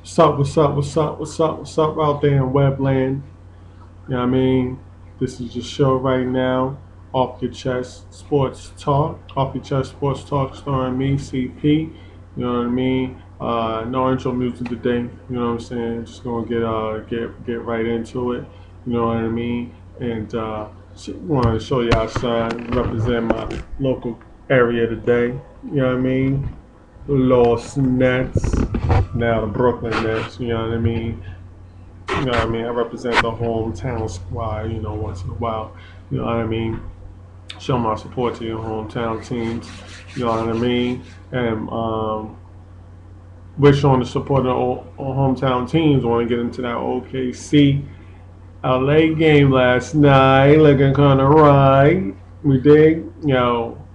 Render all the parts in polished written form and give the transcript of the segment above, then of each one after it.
What's up, what's up, what's up, what's up, what's up out there in webland? You know what I mean? This is your show right now. Off Your Chest Sports Talk. Off Your Chest Sports Talk starring me, CP. You know what I mean? No intro music today. You know what I'm saying? Just gonna get right into it. You know what I mean? And want to show you outside, represent my local area today. You know what I mean? Los Nets, now the Brooklyn Nets. You know what I mean? You know what I mean? I represent the hometown squad. You know, once in a while. You know what I mean? Show my support to your hometown teams. You know what I mean? And we're showing the support of our hometown teams. Want to get into that OKC LA game last night, looking kind of right. We dig. You know,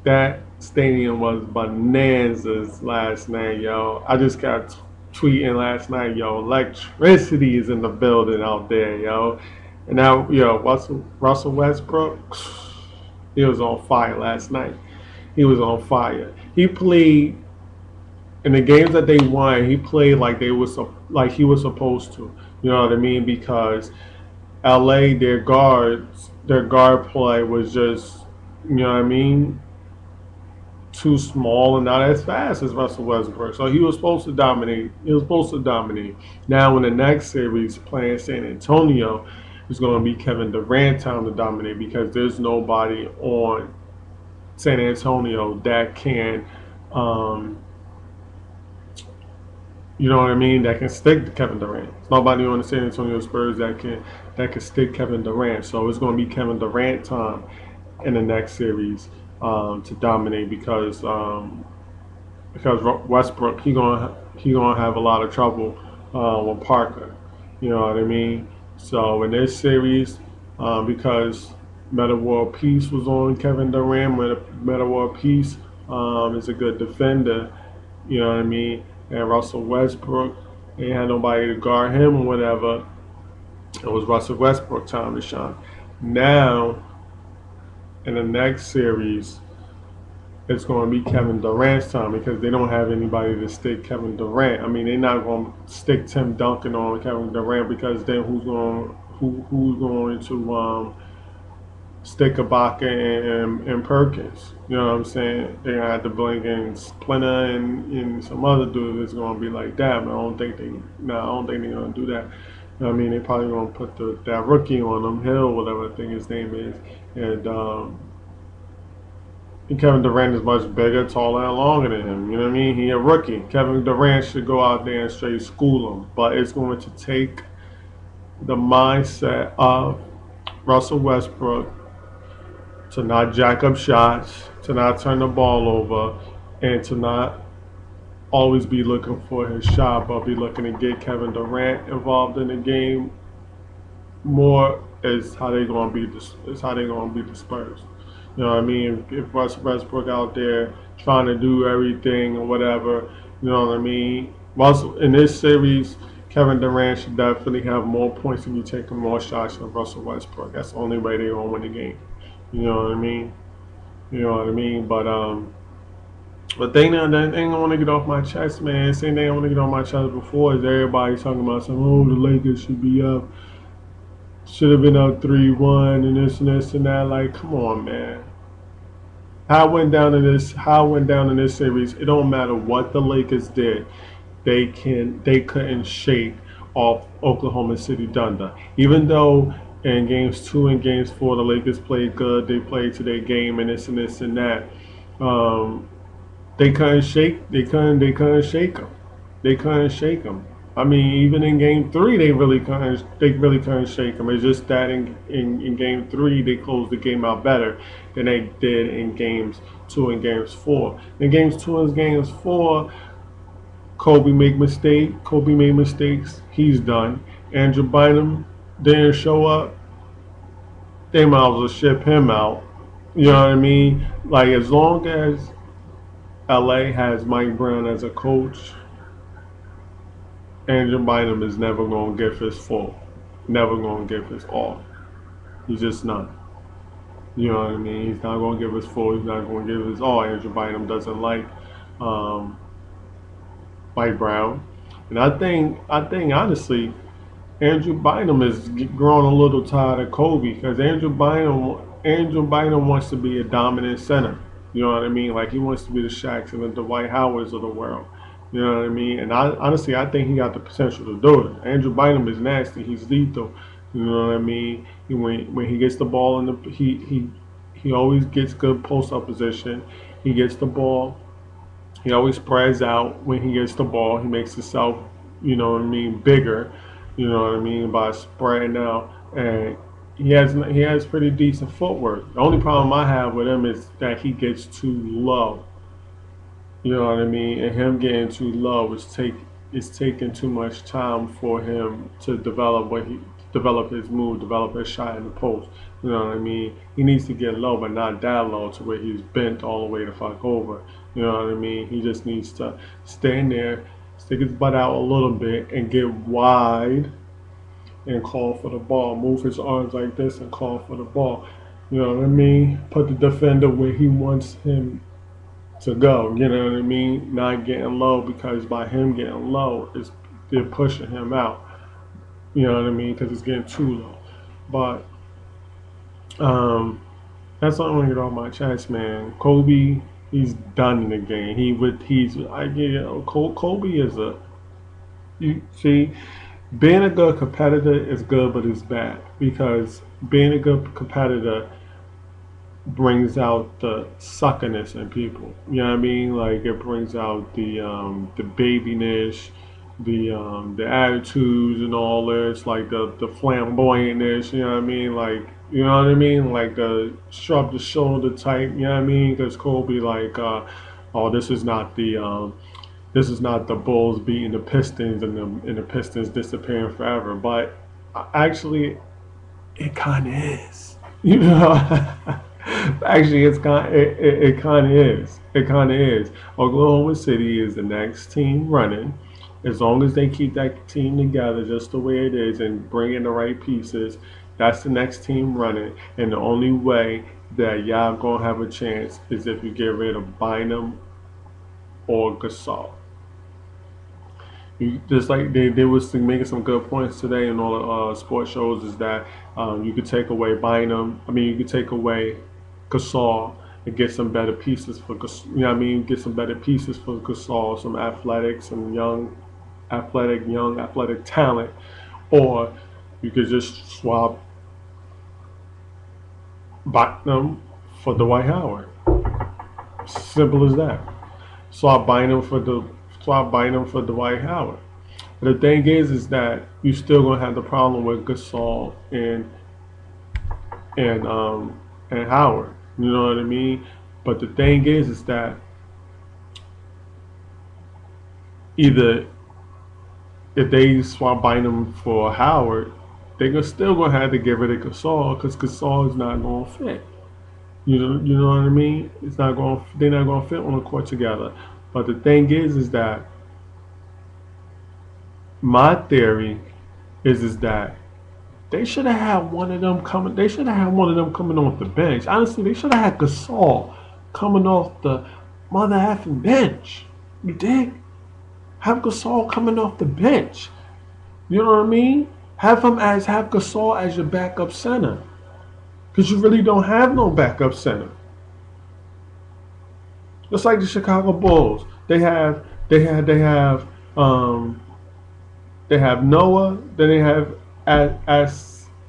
that stadium was bonanzas last night, yo. I just got tweeting last night, yo. Electricity is in the building out there, yo. And now, yo, Russell Westbrook, he was on fire last night. He was on fire. He played in the games that they won. He played like like he was supposed to. You know what I mean? Because LA, their guard play was just, you know what I mean, too small and not as fast as Russell Westbrook. So he was supposed to dominate. He was supposed to dominate. Now in the next series playing San Antonio, it's going to be Kevin Durant time to dominate because there's nobody on San Antonio that can, um, you know what I mean, that can stick to Kevin Durant. There's nobody on the San Antonio Spurs that can stick Kevin Durant. So it's going to be Kevin Durant time in the next series to dominate because Westbrook he gonna have a lot of trouble with Parker. You know what I mean? So in this series, because Meta World Peace was on Kevin Durant, Meta World Peace is a good defender. You know what I mean? And Russell Westbrook, they had nobody to guard him or whatever. It was Russell Westbrook time to shine. Now in the next series, it's going to be Kevin Durant's time because they don't have anybody to stick Kevin Durant. I mean, they're not going to stick Tim Duncan on Kevin Durant because then who's going to stick Ibaka and Perkins? You know what I'm saying? They're gonna have to bring in Splinter and some other dude that's going to be like that. But I don't think they're going to do that. I mean, they probably going to put that rookie on him, Hill, whatever I think his name is, and Kevin Durant is much bigger, taller, and longer than him. You know what I mean? He a rookie. Kevin Durant should go out there and straight school him. But it's going to take the mindset of Russell Westbrook to not jack up shots, to not turn the ball over, and to not always be looking for his shot, but be looking to get Kevin Durant involved in the game more. Is how they gonna beat the Spurs. You know what I mean? If Russ Westbrook out there trying to do everything or whatever, you know what I mean? Russell in this series, Kevin Durant should definitely have more points if you taking more shots than Russell Westbrook. That's the only way they're gonna win the game. You know what I mean? You know what I mean? But thing I want to get off my chest, man. Same thing I want to get off my chest before is everybody talking about some. Oh, the Lakers should be up. Should have been up 3-1 and this and that. Like, come on, man. How it went down in this series. It don't matter what the Lakers did. They couldn't shake off Oklahoma City Thunder. Even though in games 2 and games 4 the Lakers played good, they played to their game and this and that. Um, they couldn't shake them. They couldn't shake them. I mean, even in Game 3, they really couldn't shake them. It's just that in Game 3 they closed the game out better than they did in Games 2 and Games 4. In Games 2 and Games 4, Kobe made mistakes. He's done. Andrew Bynum didn't show up. They might as well ship him out. You know what I mean? Like as long as LA has Mike Brown as a coach, Andrew Bynum is never going to give his full, never going to give his all. He's just not. You know what I mean? He's not going to give his full. He's not going to give his all. Andrew Bynum doesn't like um, Mike Brown. And I think honestly, Andrew Bynum is growing a little tired of Kobe because Andrew Bynum wants to be a dominant center. You know what I mean? Like he wants to be the Shaqs and the Dwight Howards of the world. You know what I mean? And I honestly, I think he got the potential to do it. Andrew Bynum is nasty. He's lethal. You know what I mean? When he gets the ball in the he always gets good post up position. He gets the ball. He always spreads out when he gets the ball. He makes himself, you know what I mean, bigger. You know what I mean by spreading out, and he has pretty decent footwork. The only problem I have with him is that he gets too low. You know what I mean? And him getting too low is taking too much time for him to develop his move, develop his shot in the post. You know what I mean? He needs to get low, but not that low to where he's bent all the way the fuck over. You know what I mean? He just needs to stand there, stick his butt out a little bit, and get wide and call for the ball. Move his arms like this and call for the ball. You know what I mean? Put the defender where he wants him to go. You know what I mean? Not getting low because by him getting low, they're pushing him out. You know what I mean? Because it's getting too low. But that's what I want to get off my chest, man. Kobe, he's done in the game. Kobe is a. You see, being a good competitor is good, but it's bad because being a good competitor brings out the suckiness in people. You know what I mean? Like it brings out the babiness, the attitudes and all this, like the flamboyantness. You know what I mean? Like you know what I mean? Like the shrug the shoulder type. You know what I mean? Because Kobe like, oh, this is not the Bulls beating the Pistons and the Pistons disappearing forever. But actually, it kind of is. You know. Actually, it kind of is. It kind of is. Oklahoma City is the next team running. As long as they keep that team together just the way it is and bring in the right pieces, that's the next team running. And the only way that y'all gonna have a chance is if you get rid of Bynum or Gasol. Just like they was making some good points today in all the sports shows is that you could take away Bynum. I mean, you could take away Gasol and get some better pieces for Gasol. You know what I mean? Get some better pieces for Gasol, some athletic, some young athletic talent, or you could just swap Bynum for Dwight Howard. Simple as that. Swap Bynum for Dwight Howard. But the thing is that you still gonna have the problem with Gasol and Howard. You know what I mean? But the thing is that either if they swap Bynum for Howard, they're still gonna have to get rid of Gasol because Gasol is not gonna fit. You know what I mean? They're not gonna fit on the court together. But the thing is that my theory is that they should have had one of them coming. They should have had one of them coming off the bench. Honestly, they should have had Gasol coming off the mother effing bench. You dig? Have Gasol coming off the bench. You know what I mean? Have Gasol as your backup center, because you really don't have no backup center. Just like the Chicago Bulls, they have Noah, then they have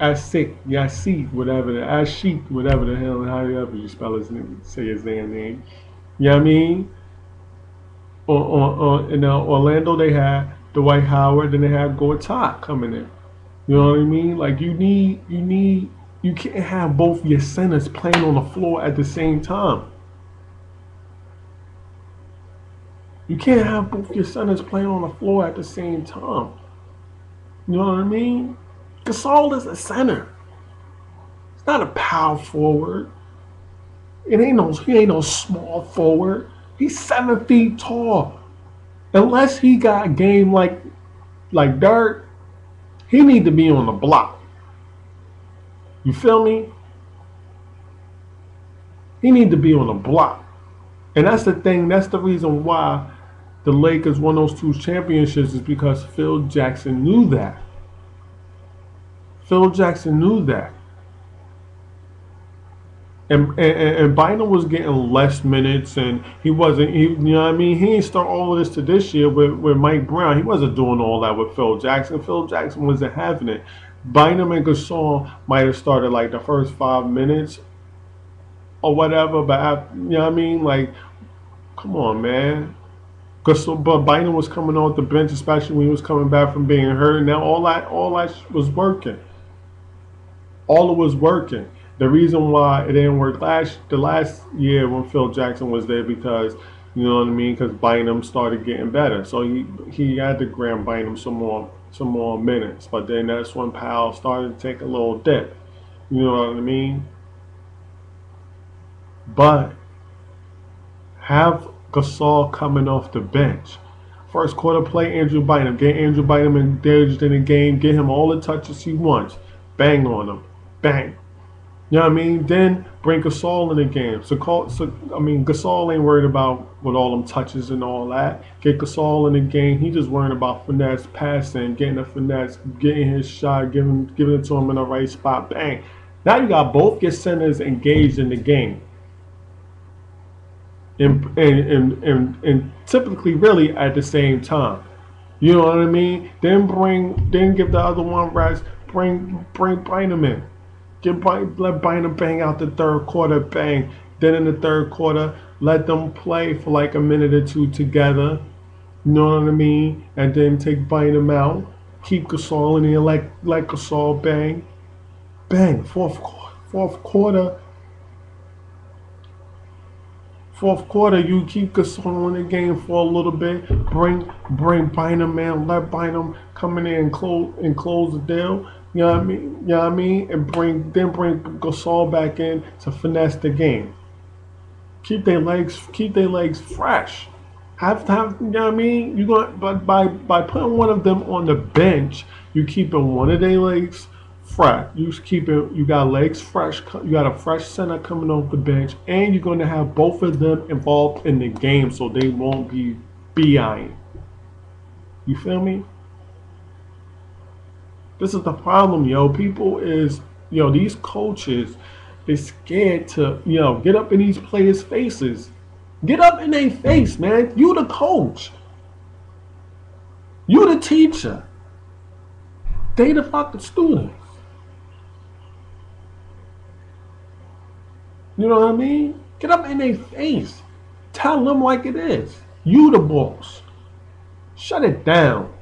Yasik, whatever the hell, however you spell his name, say his damn name. You know what I mean? In Orlando, they had Dwight Howard, then they had Gortat coming in. You know what I mean? Like you can't have both your centers playing on the floor at the same time. You can't have both your centers playing on the floor at the same time. You know what I mean? Gasol is a center. It's not a power forward. He ain't no small forward. He's 7 feet tall. Unless he got game like Dirk, he need to be on the block. You feel me? He need to be on the block. And that's the thing. That's the reason why the Lakers won those 2 championships is because Phil Jackson knew that. Phil Jackson knew that. And Bynum was getting less minutes, and he wasn't. You know what I mean? He didn't start all of this to this year with Mike Brown. He wasn't doing all that with Phil Jackson. Phil Jackson wasn't having it. Bynum and Gasol might have started like the first 5 minutes or whatever, but after, you know what I mean? Like, come on, man. Gasol, but Bynum was coming off the bench, especially when he was coming back from being hurt. Now all that was working. All it was working. The reason why it didn't work the last year when Phil Jackson was there, because you know what I mean, because Bynum started getting better, so he had to grant Bynum some more minutes. But then that's when Powell started to take a little dip. You know what I mean? But have Gasol coming off the bench. First quarter, play Andrew Bynum. Get Andrew Bynum engaged in the game. Get him all the touches he wants. Bang on him. Bang. You know what I mean? Then bring Gasol in the game. Gasol ain't worried about with all them touches and all that. Get Gasol in the game. He just worried about finesse, passing, getting a finesse, getting his shot, giving it to him in the right spot. Bang. Now you got both your centers engaged in the game. And typically really at the same time. You know what I mean? Then give the other one rest. Bring Bynum in. Let Bynum bang out the third quarter, bang. Then in the third quarter, let them play for like a minute or two together. You know what I mean? And then take Bynum out. Keep Gasol in there, let Gasol bang. Bang. Fourth quarter. Fourth quarter, you keep Gasol in the game for a little bit. Bring Bynum in. Let Bynum come in there and close the deal. You know what I mean? You know what I mean? And bring Gasol back in to finesse the game. Keep their legs fresh. Have you know what I mean? You going but by putting one of them on the bench, you keeping one of their legs fresh. You got legs fresh. You got a fresh center coming off the bench, and you're going to have both of them involved in the game, so they won't be BIing. You feel me? This is the problem, yo. People is, these coaches is scared to, get up in these players' faces. Get up in their face, man. You the coach. You the teacher. They the fucking students. You know what I mean? Get up in their face. Tell them like it is. You the boss. Shut it down.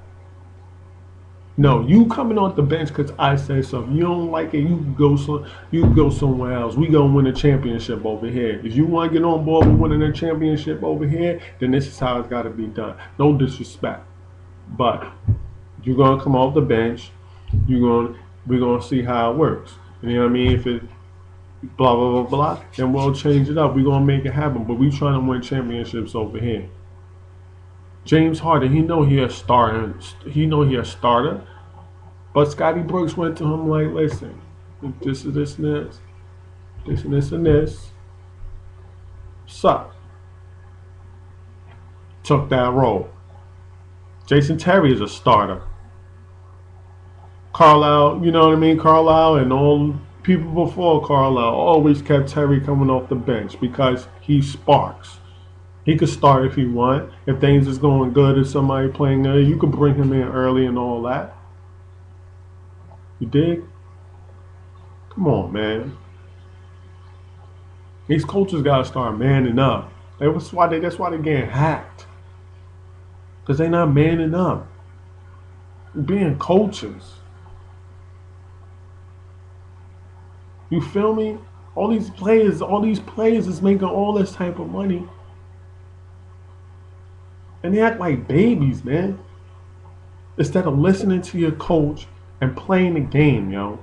No, you coming off the bench because I say so. If you don't like it, you can go somewhere else. We gonna win a championship over here. If you want to get on board with winning a championship over here, then this is how it's got to be done. No disrespect, but you're gonna come off the bench. We're gonna see how it works. You know what I mean? If it blah blah blah blah, then we'll change it up. We're gonna make it happen. But we trying to win championships over here. James Harden, he know he a starter. But Scotty Brooks went to him like, listen, this is this and this, this and this and this. Suck. Took that role. Jason Terry is a starter. Carlisle, you know what I mean? Carlisle and all people before Carlisle always kept Terry coming off the bench because he sparks. He could start if he want. If things is going good, if somebody playing good, you could bring him in early and all that. You dig? Come on, man. These coaches gotta start manning up. That's why they're getting hacked. Because they not manning up. Being coaches. You feel me? All these players is making all this type of money. And they act like babies, man. Instead of listening to your coach and playing the game, yo.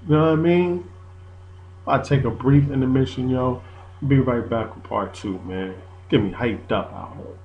You know what I mean? I'll take a brief intermission, yo. Be right back with part 2, man. Get me hyped up out here.